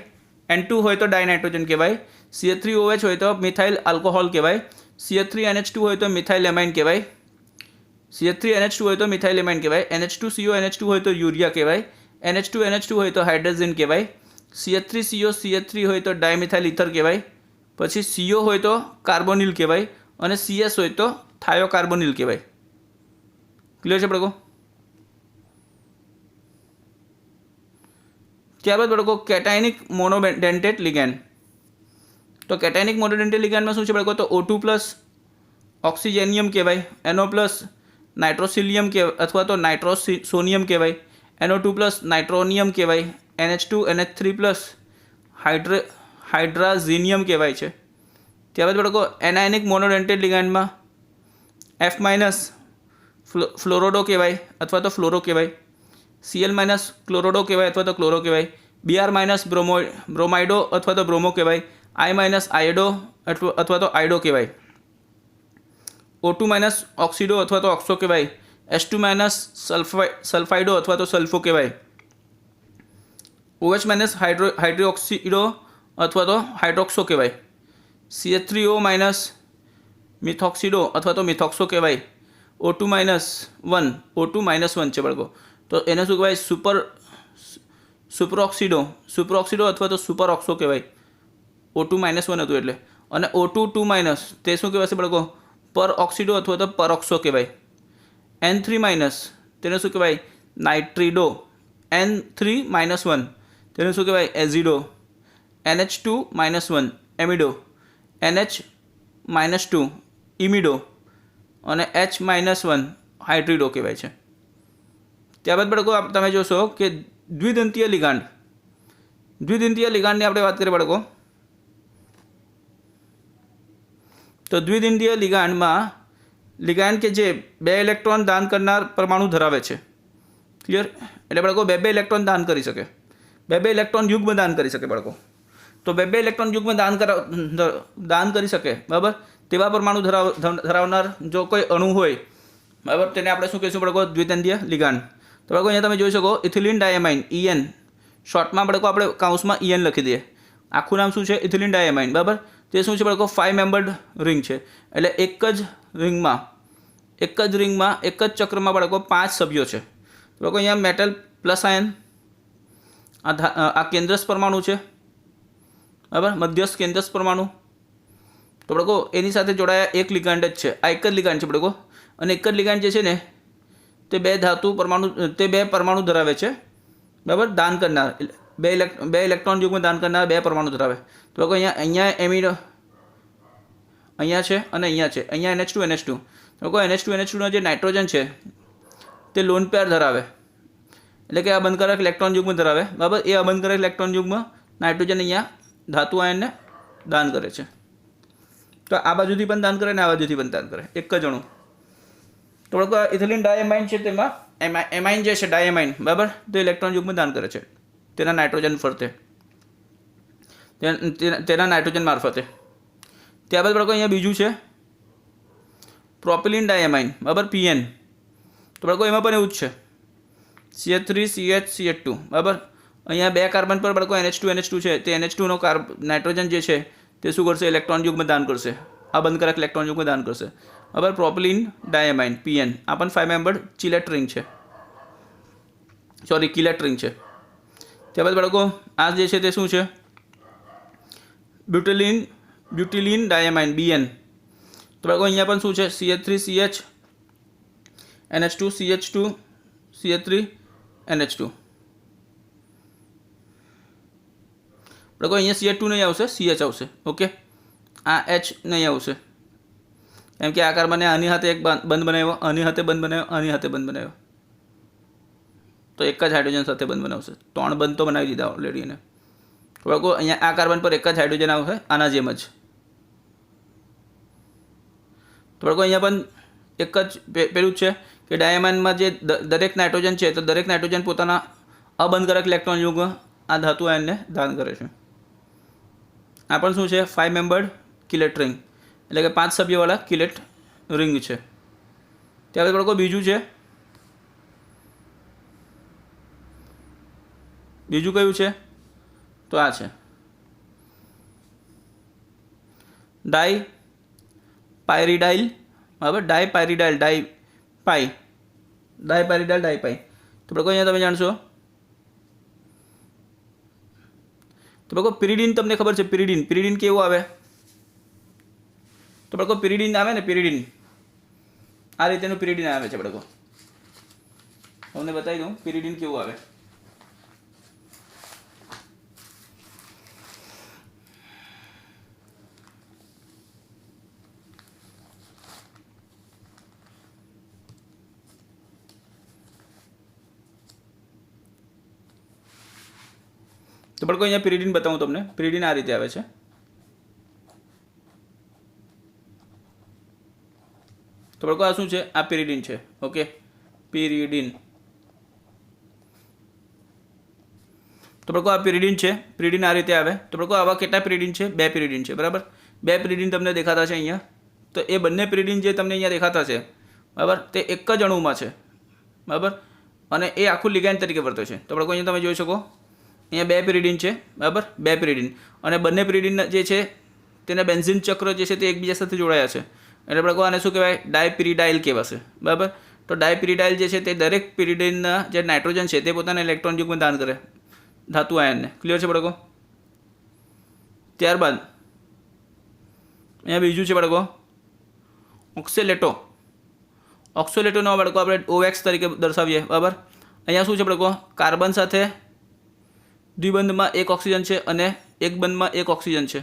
N2 હોય તો ડાયનાઇટ્રોજન કહેવાય, CH3OH હોય તો મિથાઇલ આલ્કોહોલ કહેવાય, CH3NH2 હોય તો મિથાઇલ એમાઇન કહેવાય, CH3NH2 હોય તો મિથાઇલ એમાઇન કહેવાય, NH2CONH2 હોય તો યુરિયા કહેવાય, NH2NH2 હોય તો હાઇડ્રોજન કહેવાય, CH3COCH3 હોય તો ડાયમિથાઇલ ઇથર કહેવાય, પછી CO હોય તો કાર્બોનિલ કહેવાય અને CS હોય તો થાયોકાર્બોનિલ કહેવાય. ક્લિયર છે બાળકો? ત્યારબાદ બાળકો કેટાયનિક મોનોડેન્ટેટ લિગેન્ડ. તો કેટાયનિક મોનોડેન્ટેટ લિગેન્ડમાં શું છે બાળકો? તો O2 પ્લસ ઓક્સિજેનિયમ કહેવાય, NO પ્લસ નાઇટ્રોસિલિયમ કહેવાય અથવા તો નાઇટ્રોસોનિયમ કહેવાય, NO2 પ્લસ નાઇટ્રોનિયમ કહેવાય, NH2 NH3 પ્લસ હાઇડ્રાઝિનિયમ કહેવાય છે. ત્યારબાદ બાળકો એનાયનિક મોનોડેન્ટેટ લિગેન્ડમાં F માઇનસ ફ્લોરોડો કહેવાય અથવા તો ફ્લોરો કહેવાય, Cl માઇનસ ક્લોરોડો કહેવાય અથવા તો ક્લોરો કહેવાય, Br માઇનસ બ્રોમાઇડો અથવા તો બ્રોમો કહેવાય, I માઇનસ આયોડો અથવા તો આયોડો કહેવાય, O2 માઇનસ ઓક્સિડો અથવા તો ઓક્સો કહેવાય, H2 માઇનસ સલ્ફાઇડો અથવા તો સલ્ફો કહેવાય, OH માઇનસ હાઇડ્રોક્સિડો અથવા તો હાઇડ્રોક્સો કહેવાય, CH3O માઇનસ મિથોક્સિડો અથવા તો મિથોક્સો કહેવાય, O2 માઇનસ 1 છે બાળકો. તો એને શું કહેવાય? સુપરઓક્સિડો અથવા તો સુપર ઓક્સો કહેવાય. O2 માઇનસ 1 હતું એટલે. અને O2 2 માઇનસ તે શું કહેવાય છે બાળકો? પર ઓક્સિડો અથવા તો પરઓક્સો કહેવાય. N3 માઇનસ તેને શું કહેવાય? નાઇટ્રિડો. N3 માઇનસ 1 તેને શું કહેવાય? એઝિડો. NH2 માઇનસ 1 એમિડો, NH માઇનસ 2 ઇમિડો અને H માઇનસ 1 હાઇડ્રિડો કહેવાય છે. ત્યારબાદ બાળકો તમે જોશો કે દ્વિદંતીય લિગાન્ડની આપણે વાત કરીએ બાળકો. તો દ્વિદંતીય લિગાન્ડ કે જે 2 ઇલેક્ટ્રોન દાન કરનાર પરમાણુ ધરાવે છે. ક્લિયર? એટલે બાળકો 2 ઇલેક્ટ્રોન દાન કરી શકે, 2 ઇલેક્ટ્રોન યુગ્મ દાન કરી શકે બાળકો. તો 2 ઇલેક્ટ્રોન યુગ્મ દાન કરી શકે, બરાબર, તેવા પરમાણુ ધરાવનાર જો કોઈ અણુ હોય, બરાબર, તેને આપણે શું કહીશું બાળકો? દ્વિદંતીય લિગાન્ડ. તો બાળકો અહીંયા તમે જોઈ શકો ઇથિલિન ડાયમાઇન, EN શોર્ટમાં બાળકો આપણે કાઉન્સમાં EN લખી દઈએ. આખું નામ શું છે? ઇથિલિન ડાયમાઇન, બરાબર. તે શું છે બાળકો? 5 મેમ્બર્ડ રિંગ છે. એટલે એક જ રિંગમાં એક જ ચક્રમાં બાળકો 5 સભ્યો છે. તો બાળકો અહીંયા મેટલ પ્લસ આયન, આ કેન્દ્રસ્થ પરમાણુ છે, બરાબર, મધ્યસ્થ કેન્દ્રસ્થ પરમાણુ. તો બાળકો એની સાથે જોડાયા એક લિગાન્ડ જ છે. આ એક જ લિગાન્ડ છે બાળકો. અને એક જ લિગાન્ડ જે છે ને તે 2 પરમાણુ ધરાવે છે, બરાબર, દાન કરનાર 2 ઇલેક્ટ્રોન યુગ્મ દાન કરનાર 2 પરમાણુ ધરાવે. તો બાળકો અહીંયા એમિડો અહીંયા છે અને અહીંયા છે, અહીંયા NH2 લોકો NH2 નો જે નાઇટ્રોજન છે તે લોન પેર ધરાવે, એટલે કે અબંધકારક ઇલેક્ટ્રોન યુગ્મ ધરાવે, બરાબર. એ અબંધકારક ઇલેક્ટ્રોન યુગ્મ નાઇટ્રોજન અહીંયા ધાતુ આયનને દાન કરે છે. તો આ બાજુથી પણ દાન કરે ને આ બાજુથી પણ દાન કરે, એક જ અણુ. તો બાળકો ઇથિલિન ડાયમાઇન છે, તેમાં એમાઇન જે છે ડાયમાઇન, બરાબર, તો ઇલેક્ટ્રોન યુગ્મ દાન કરે છે તેના નાઇટ્રોજન ફરતે, તેના નાઇટ્રોજન મારફતે. ત્યારબાદ બાળકો અહીંયા બીજું છે પ્રોપિલિન ડાયમાઇન, બરાબર, PN. તો બાળકો એમાં પણ એવું જ છે, CH3CH2, બરાબર. અહીંયા 2 કાર્બન પર બાળકો NH2 છે, તે NH2 નો નાઇટ્રોજન જે છે તે શું કરશે? ઇલેક્ટ્રોન યુગ્મ દાન કરશે, અબંધકારક ઇલેક્ટ્રોન યુગ્મ દાન કરશે, બરાબર. પ્રોપિલિન ડાયમાઇન PN આ પણ 5 મેમ્બર્ડ ચિલેટ રિંગ છે, કિલેટ રિંગ છે. ત્યારબાદ બાળકો આ જે છે તે શું છે? બ્યુટિલિન ડાયમાઇન BN. તો બાળકો અહીંયા પણ શું છે? CH3CH NH2 CH2 CH3 NH2. બાળકો અહીંયા CH2 નહીં આવશે, CH આવશે, ઓકે. આ H નહીં આવશે, કેમ કે આ કાર્બને આની હાથે એક બંધ બનાવ્યો, આની હાથે બંધ બનાવ્યો, આની હાથે બંધ બનાવ્યો, તો એક જ હાઇડ્રોજન સાથે બંધ બનાવશે. 3 બંધ તો બનાવી દીધા ઓલરેડી એને. તો બાળકો અહીંયા આ કાર્બન પર એક જ હાઇડ્રોજન આવશે આના જેમ જ. તો બાળકો અહીંયા પણ એક જ પેલું જ છે કે ડાયમાઇનમાં જે દરેક નાઇટ્રોજન છે તો દરેક નાઇટ્રોજન પોતાના અબંધકારક ઇલેક્ટ્રોન યુગ્મ આ ધાતુ આયનને દાન કરે છે. આ પણ શું છે? 5 મેમ્બર્ડ કિલેટ રિંગ, એટલે કે 5 સભ્યવાળા કિલેટ રિંગ છે. ત્યારબાદ બાળકો બીજું છે, બીજું કયું છે? તો આ છે ડાઈ પાયરિડાઇલ. બરાબર, ડાઈ પાયરિડાઇલ, ડાઈ પાયરિડાઇલ, ડાઈ પાઈ. તો બાળકો અહીંયા તમે જાણશો. તો બાળકો પિરિડીન તમને ખબર છે? પિરિડીન કેવું આવે? તો બાળકો પિરિડીન આવે ને, પિરિડીન આ રીતેનું પિરિડીન આવે છે બાળકો. તમને બતાવી દઉં પિરિડીન કેવું આવે. તો બાળકો અહીંયા પિરિડીન બતાવું તમને. પિરિડીન આ રીતે આવે છે. તો બાળકો આ શું છે? આ પિરિડીન છે. ઓકે, પિરિડીન. તો બાળકો આ પિરિડીન છે. પિરિડીન આ રીતે આવે. તો બાળકો આવા કેટલા પિરિડીન છે? 2 પિરિડીન છે. બરાબર, 2 પિરિડીન તમને દેખાતા છે અહીંયા. તો એ બંને પિરિડીન જે તમને અહીંયા દેખાતા છે, બરાબર, તે એક જ અણુમાં છે. બરાબર, અને એ આખું લિગેન્ડ તરીકે વર્તે છે. તો બાળકો અહીંયા તમે જોઈ શકો, અહીંયા 2 પિરિડીન છે. બરાબર, 2 પિરિડીન, અને બંને પિરિડીન જે છે તેના બેન્ઝીન ચક્ર જે છે તે એકબીજા સાથે જોડાયા છે. એટલે બાળકો આને શું કહેવાય? ડાયપિરિડાઇલ કહેવાશે. બરાબર, તો ડાયપિરિડાઇલ જે છે તે દરેક પિરિડીનના જે નાઇટ્રોજન છે તે પોતાના ઇલેક્ટ્રોન યુગ્મ દાન કરે ધાતુ આયનને. ક્લિયર છે બાળકો? ત્યારબાદ અહીંયા બીજું છે બાળકો ઓક્સેલેટો. ઓક્સોલેટોનો બાળકો આપણે OX તરીકે દર્શાવીએ. બરાબર, અહીંયા શું છે બાળકો? કાર્બન સાથે દ્વિબંધમાં એક ઓક્સિજન છે અને એક બંધમાં એક ઓક્સિજન છે.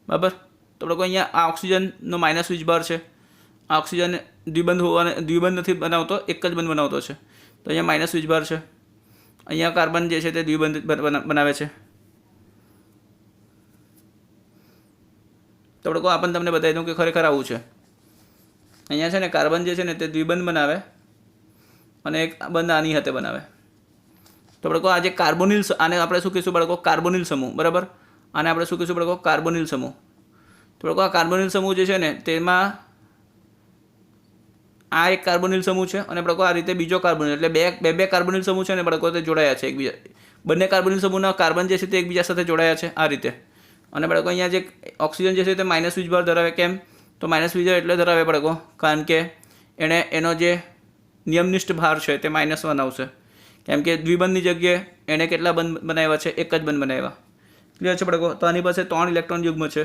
બરાબર, તો બાળકો અહીંયા આ ઓક્સિજનનો માઇનસ વીજભાર છે. આ ઓક્સિજન દ્વિબંધ નથી બનાવતો, એક જ બંધ બનાવતો છે. તો અહીંયા માઇનસ વીજભાર છે. અહીંયા કાર્બન જે છે તે દ્વિબંધ બનાવે છે. તો બાળકો આ પણ તમને બતાવી દઉં કે ખરેખર આવું છે. અહીંયા છે ને કાર્બન જે છે ને તે દ્વિબંધ બનાવે અને એક બંધ આની હાથે બનાવે. તો બાળકો આ જે કાર્બોનિલ, આને આપણે શું કહીશું બાળકો? કાર્બોનિલ સમૂહ. બરાબર, આને આપણે શું કહીશું બાળકો? કાર્બોનિલ સમૂહ. તો બાળકો આ કાર્બોનિલ સમૂહ જે છે ને તેમાં આ એક કાર્બોનિલ સમૂહ છે અને બાળકો આ રીતે બીજો કાર્બોનિલ, એટલે બે કાર્બોનિલ સમૂહ છે ને બાળકો તે જોડાયા છે એકબીજા. બંને કાર્બોનિલ સમૂહના કાર્બન જે છે તે એકબીજા સાથે જોડાયા છે આ રીતે. અને બાળકો અહીંયા જે ઓક્સિજન જે છે તે માઇનસ વીજભાર ધરાવે. કેમ? તો માઇનસ વીજભાર એટલે ધરાવે બાળકો કારણ કે એનો જે નિયમનિષ્ઠ ભાર છે તે -1 આવશે. કેમ કે દ્વિબંધની જગ્યાએ એણે કેટલા બંધ બનાવ્યા છે? એક જ બંધ બનાવ્યા. ક્લિયર છે બાળકો? તો આની પાસે 3 ઇલેક્ટ્રોન યુગ્મ છે.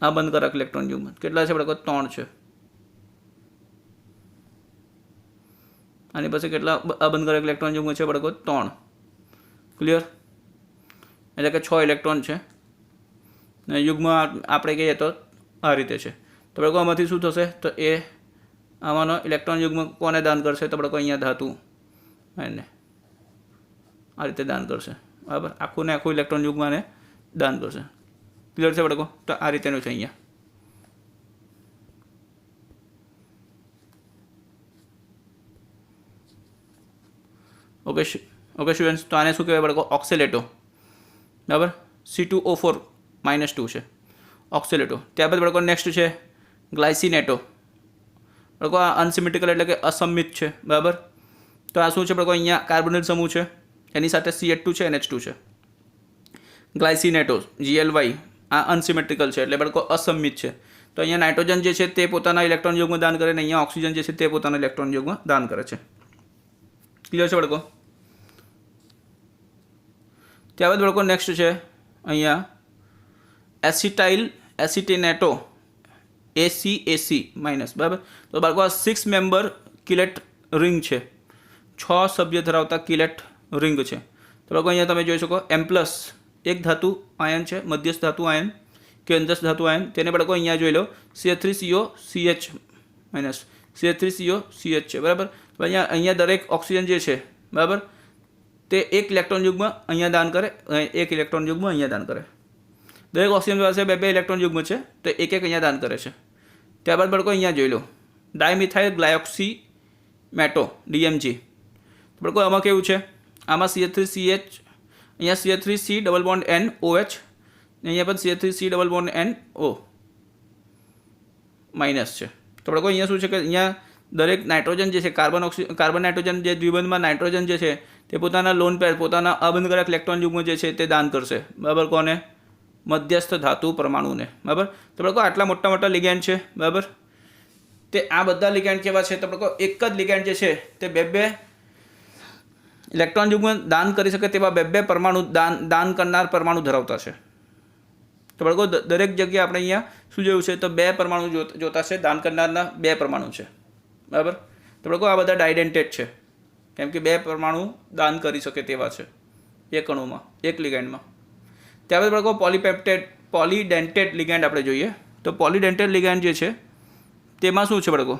આ બંધકારક ઇલેક્ટ્રોન યુગ્મ કેટલા છે બાળકો? 3 છે. આની પાસે કેટલા અબંધકારક ઇલેક્ટ્રોન યુગ્મ છે બાળકો? 3. ક્લિયર? એટલે કે 6 ઇલેક્ટ્રોન છે. અને યુગ્મ આપણે કહીએ તો આ રીતે છે. તો બાળકો આમાંથી શું થશે? તો એ આમાંનો ઇલેક્ટ્રોન યુગ્મ કોને દાન કરશે? તો બાળકો અહીંયા ધાતુ એને આ રીતે દાન કરશે. બરાબર, આખું ને આખું ઇલેક્ટ્રોન યુગ્મ આને દાન કરશે. ક્લિયર છે બાળકો? તો આ રીતેનું છે અહીંયા. ઓકે સ્ટુડન્ટ્સ, તો આને શું કહેવાય બાળકો? ઓક્સેલેટો. બરાબર, C2O4 -2 છે ઓક્સેલેટો. ત્યારબાદ બાળકો નેક્સ્ટ છે ગ્લાયસિનેટો. બાળકો આ અનસિમેટ્રિકલ એટલે કે અસમમિત છે. બરાબર, તો આ શું છે બાળકો? અહીંયા કાર્બોનિલ સમૂહ છે, એની સાથે CH2 છે, NH2 છે. ગ્લાયસિનેટો GLY આ અનસિમેટ્રિકલ છે એટલે બાળકો અસમમિત છે. તો અહીંયા નાઇટ્રોજન જે છે તે પોતાના ઇલેક્ટ્રોન યુગ્મ દાન કરે અને અહીંયા ઓક્સિજન જે છે તે પોતાના ઇલેક્ટ્રોન યુગ્મ દાન કરે છે. ક્લિયર છે બાળકો? ત્યારબાદ બાળકો નેક્સ્ટ છે અહીંયા એસિટેનેટો ACAC-. બરાબર, તો બાળકો આ 6 મેમ્બર કિલેટ રિંગ છે. 6 સભ્ય ધરાવતા કિલેટ રિંગ છે. તો બાળકો અહીંયા તમે જોઈ શકો M+, એક ધાતુ આયન છે, મધ્યસ્થ ધાતુ આયન કેન્દ્રસ્થ ધાતુ આયન તેને બાળકો અહીંયા જોઈ લો CH3COCH માઇનસ CH3COCH છે બરાબર. તો અહીંયા દરેક ઓક્સિજન જે છે બરાબર તે એક ઇલેક્ટ્રોન યુગ્મ અહીંયા દાન કરે, એક ઇલેક્ટ્રોન યુગ્મ અહીંયા દાન કરે. દરેક ઓક્સિજન પાસે બે ઇલેક્ટ્રોન યુગ્મ છે તો એક અહીંયા દાન કરે છે. ત્યારબાદ બાળકો અહીંયા જોઈ લો ડાયમિથાઇલ ગ્લાયોક્સીમેટો DMG. બાળકો આમાં કેવું છે, આમાં CH3CH, અહીંયા CH3C double bond N OH, અહીંયા પણ CH3C double bond N O minus છે. તો બાળકો અહીંયા શું છે કે અહીંયા દરેક નાઇટ્રોજન જે છે કાર્બન નાઇટ્રોજન જે દ્વિબંધમાં નાઇટ્રોજન જે છે તે પોતાના લોન પેર પોતાના અબંધકારક ઇલેક્ટ્રોન યુગ્મ જે છે તે દાન કરશે બરાબર. કોને? મધ્યસ્થ ધાતુ પરમાણુને બરાબર. તો બાળકો આટલા મોટા મોટા લિગેન્ડ છે બરાબર. તે આ બધા લિગેન્ડ કેવા છે? તો બાળકો એક જ લિગેન્ડ જે છે તે બે ઇલેક્ટ્રોન યુગ્મ દાન કરી શકે તેવા બે પરમાણુ દાન કરનાર પરમાણુ ધરાવતા છે. તો બાળકો દરેક જગ્યાએ આપણે અહીંયા શું જોયું છે? તો બે પરમાણુ જોતા છે, દાન કરનારના બે પરમાણુ છે બરાબર. તો બાળકો આ બધા ડાયડેન્ટેડ છે કેમ કે બે પરમાણુ દાન કરી શકે તેવા છે એક અણુમાં, એક લિગેન્ડમાં. ત્યારબાદ બાળકો પોલીડેન્ટેડ લિગેન્ડ આપણે જોઈએ. તો પોલીડેન્ટેડ લિગેન્ડ જે છે તેમાં શું છે બાળકો?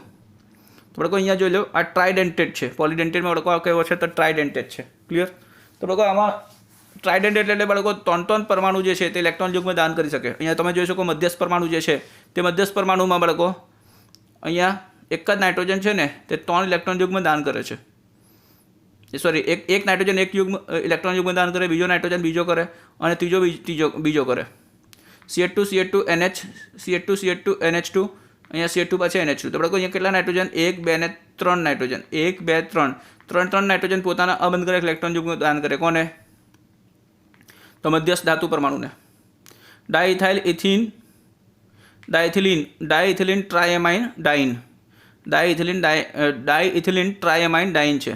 તો બાળકો અહીંયા જોઈ લો આ ટ્રાઇડેન્ટેડ છે. પોલીડેન્ટેડમાં બાળકો આ કેવો છે? તો ટ્રાઇડેન્ટેડ છે. ક્લિયર? તો બાળકો આમાં ટ્રાઇડેન્ટેડ એટલે બાળકો ત્રણ પરમાણુ જે છે તે ઇલેક્ટ્રોન યુગ્મ દાન કરી શકે. અહીંયા તમે જોઈ શકો મધ્યસ્થ પરમાણુ જે છે તે મધ્યસ્થ પરમાણુમાં બાળકો અહીંયા એક જ નાઇટ્રોજન છે ને તે 3 ઇલેક્ટ્રોન યુગ્મ દાન કરે છે. સોરી, એક નાઇટ્રોજન એક ઇલેક્ટ્રોન યુગ્મ દાન કરે, બીજો નાઇટ્રોજન બીજો કરે અને ત્રીજો બીજો કરે. CH2CH2NH, CH2CH2NH2, અહીંયા CH2 પાછળ NH2. તો બાળકો અહીંયા કેટલા નાઇટ્રોજન? 1 2 અને 3 નાઇટ્રોજન, 1 2 3 નાઇટ્રોજન પોતાના અબંધકારક ઇલેક્ટ્રોન યુગ્મ દાન કરે. કોને? તો મધ્યસ્થ ધાતુ પરમાણુને. ડાયઇથિલિન ટ્રાયમાઇન ડાઇન, ડાયઇથિલિન ટ્રાયમાઇન ડાઇન છે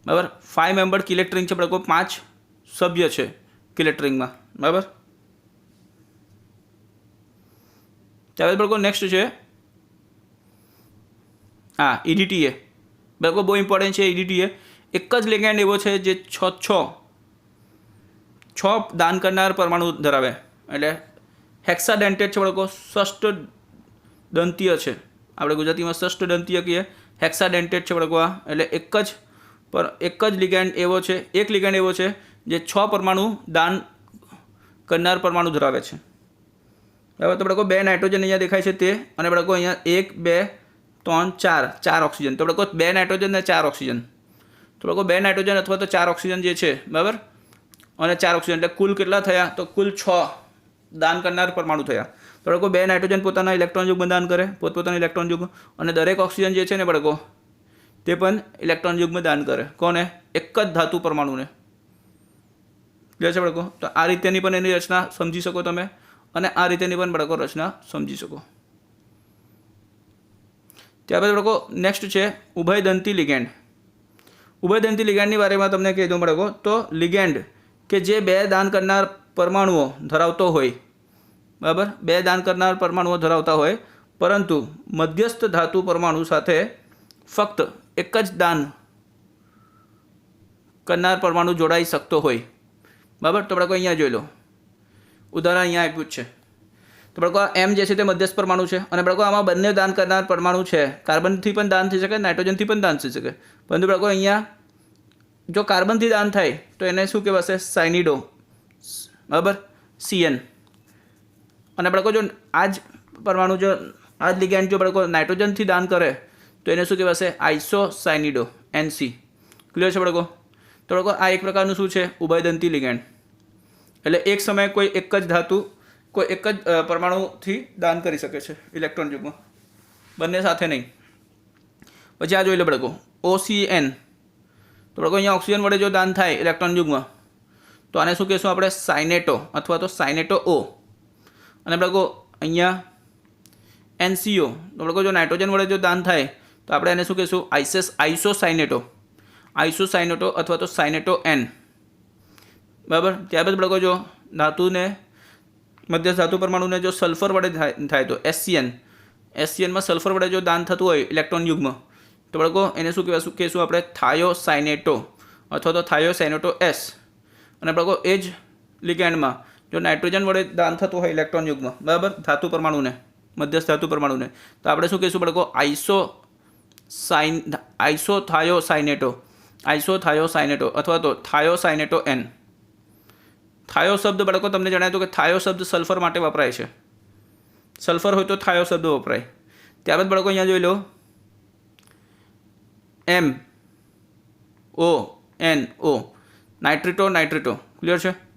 બરાબર. 5 મેમ્બર્ડ કિલેટ રિંગ છે બાળકો, 5 સભ્ય છે કિલેટ રિંગમાં બરાબર. ત્યારબાદ બાળકો નેક્સ્ટ છે EDTA. બાળકો બહુ ઇમ્પોર્ટન્ટ છે EDTA. એક જ લિગેન્ડ એવો છે જે 6 દાન કરનાર પરમાણુ ધરાવે, એટલે હેક્સાડેન્ટેડ છે બાળકો, ષષ્ઠ દંતીય છે. આપણે ગુજરાતીમાં ષષ્ઠ દંતીય કહીએ, હેક્સાડેન્ટેડ છે બાળકો આ. એટલે એક જ લિગેન્ડ એવો છે, એક લિગેન્ડ એવો છે જે 6 પરમાણુ દાન કરનાર પરમાણુ ધરાવે છે બરાબર. તો બાળકો 2 નાઇટ્રોજન અહીંયા દેખાય છે તે, અને બાળકો અહીંયા 1 2 3 4 ઓક્સિજન. તો બાળકો 2 નાઇટ્રોજન અને 4 ઓક્સિજન. તો બાળકો 2 નાઇટ્રોજન અથવા તો 4 ઓક્સિજન જે છે બરાબર, અને 4 ઓક્સિજન એટલે કુલ કેટલા થયા? તો કુલ 6 દાન કરનાર પરમાણુ થયા. તો બાળકો 2 નાઇટ્રોજન પોતાના ઇલેક્ટ્રોન યુગ્મ દાન કરે, પોતપોતાના ઇલેક્ટ્રોન યુગ્મ, અને દરેક ઓક્સિજન જે છે ને બાળકો તે પણ ઇલેક્ટ્રોન યુગ્મ દાન કરે. કોને? એક જ ધાતુ પરમાણુને. ક્લિયર છે બાળકો? તો આ રીતેની પણ એની રચના સમજી શકો તમે, અને આ રીતેની પણ બાળકો રચના સમજી શકો. ત્યારબાદ બાળકો નેક્સ્ટ છે ઉભયદંતી લિગેન્ડ. ઉભયદંતી લિગેન્ડની બારેમાં તમને કહી દઉં બાળકો. તો લિગેન્ડ કે જે 2 દાન કરનાર પરમાણુઓ ધરાવતો હોય બરાબર, 2 દાન કરનાર પરમાણુઓ ધરાવતા હોય, પરંતુ મધ્યસ્થ ધાતુ પરમાણુ સાથે ફક્ત એક જ દાન કરનાર પરમાણુ જોડાઈ શકતો હોય બરાબર. તો બાળકો અહીંયા જોઈ લો ઉદાહરણ અહીંયા આપ્યું જ છે. તો બાળકો M જે છે તે મધ્યસ્થ પરમાણુ છે, અને બાળકો આમાં બંને દાન કરનાર પરમાણુ છે. કાર્બનથી પણ દાન થઈ શકે, નાઇટ્રોજનથી પણ દાન થઈ શકે, પરંતુ બાળકો અહીંયા જો કાર્બનથી દાન થાય તો એને શું કહેવાશે? સાયનિડો બરાબર, CN. અને બાળકો જો આ જ પરમાણુ જો આ જ લિગેન્ડ જો બાળકો નાઇટ્રોજનથી દાન કરે તો એને શું કહેવાશે? આઇસોસાયનિડો, NC. ક્લિયર છે બાળકો? તો બાળકો આ એક પ્રકારનું શું છે? ઉભયદંતી લિગેન્ડ. એટલે એક સમયે કોઈ એક જ ધાતુ કોઈ એક જ પરમાણુથી દાન કરી શકે છે ઇલેક્ટ્રોન યુગ્મ, બંને સાથે નહીં. પછી આ જોઈ લો બાળકો OCN. તો બાળકો અહીંયા ઓક્સિજન વડે જો દાન થાય ઇલેક્ટ્રોન યુગ્મ તો આને શું કહીશું આપણે? સાઇનેટો અથવા તો સાઇનેટો O. અને બાળકો અહીંયા NCO. તો બાળકો જો નાઇટ્રોજન વડે જો દાન થાય તો આપણે એને શું કહીશું? આઇસોસાયનેટો અથવા તો સાઇનેટો N બરાબર. ત્યારબાદ બાળકો જો ધાતુને મધ્યસ્થ ધાતુ પરમાણુને જો સલ્ફર વડે થાય તો SCNમાં સલ્ફર વડે જો દાન થતું હોય ઇલેક્ટ્રોન યુગ્મ તો બાળકો એને શું કહીશું આપણે? થાયોસાયનેટો અથવા તો થાયોસાયનેટો S. અને બાળકો એ જ લિગેન્ડમાં જો નાઇટ્રોજન વડે દાન થતું હોય ઇલેક્ટ્રોન યુગમાં, બરાબર, ધાતુ પરમાણુને, મધ્યસ્થ ધાતુ પરમાણુને, તો આપણે શું કહીશું બાળકો? આઈસોથાયોસાઇનેટો અથવા તો થાયોસાઇનેટો એન. થાયો શબ્દ બાળકો તમને જણાવ્યું કે થાયો શબ્દ સલ્ફર માટે વપરાય છે. સલ્ફર હોય તો થાયો શબ્દ વપરાય. ત્યારબાદ બાળકો અહીંયા જોઈ લો MONO નાઇટ્રેટો. ક્લિયર છે?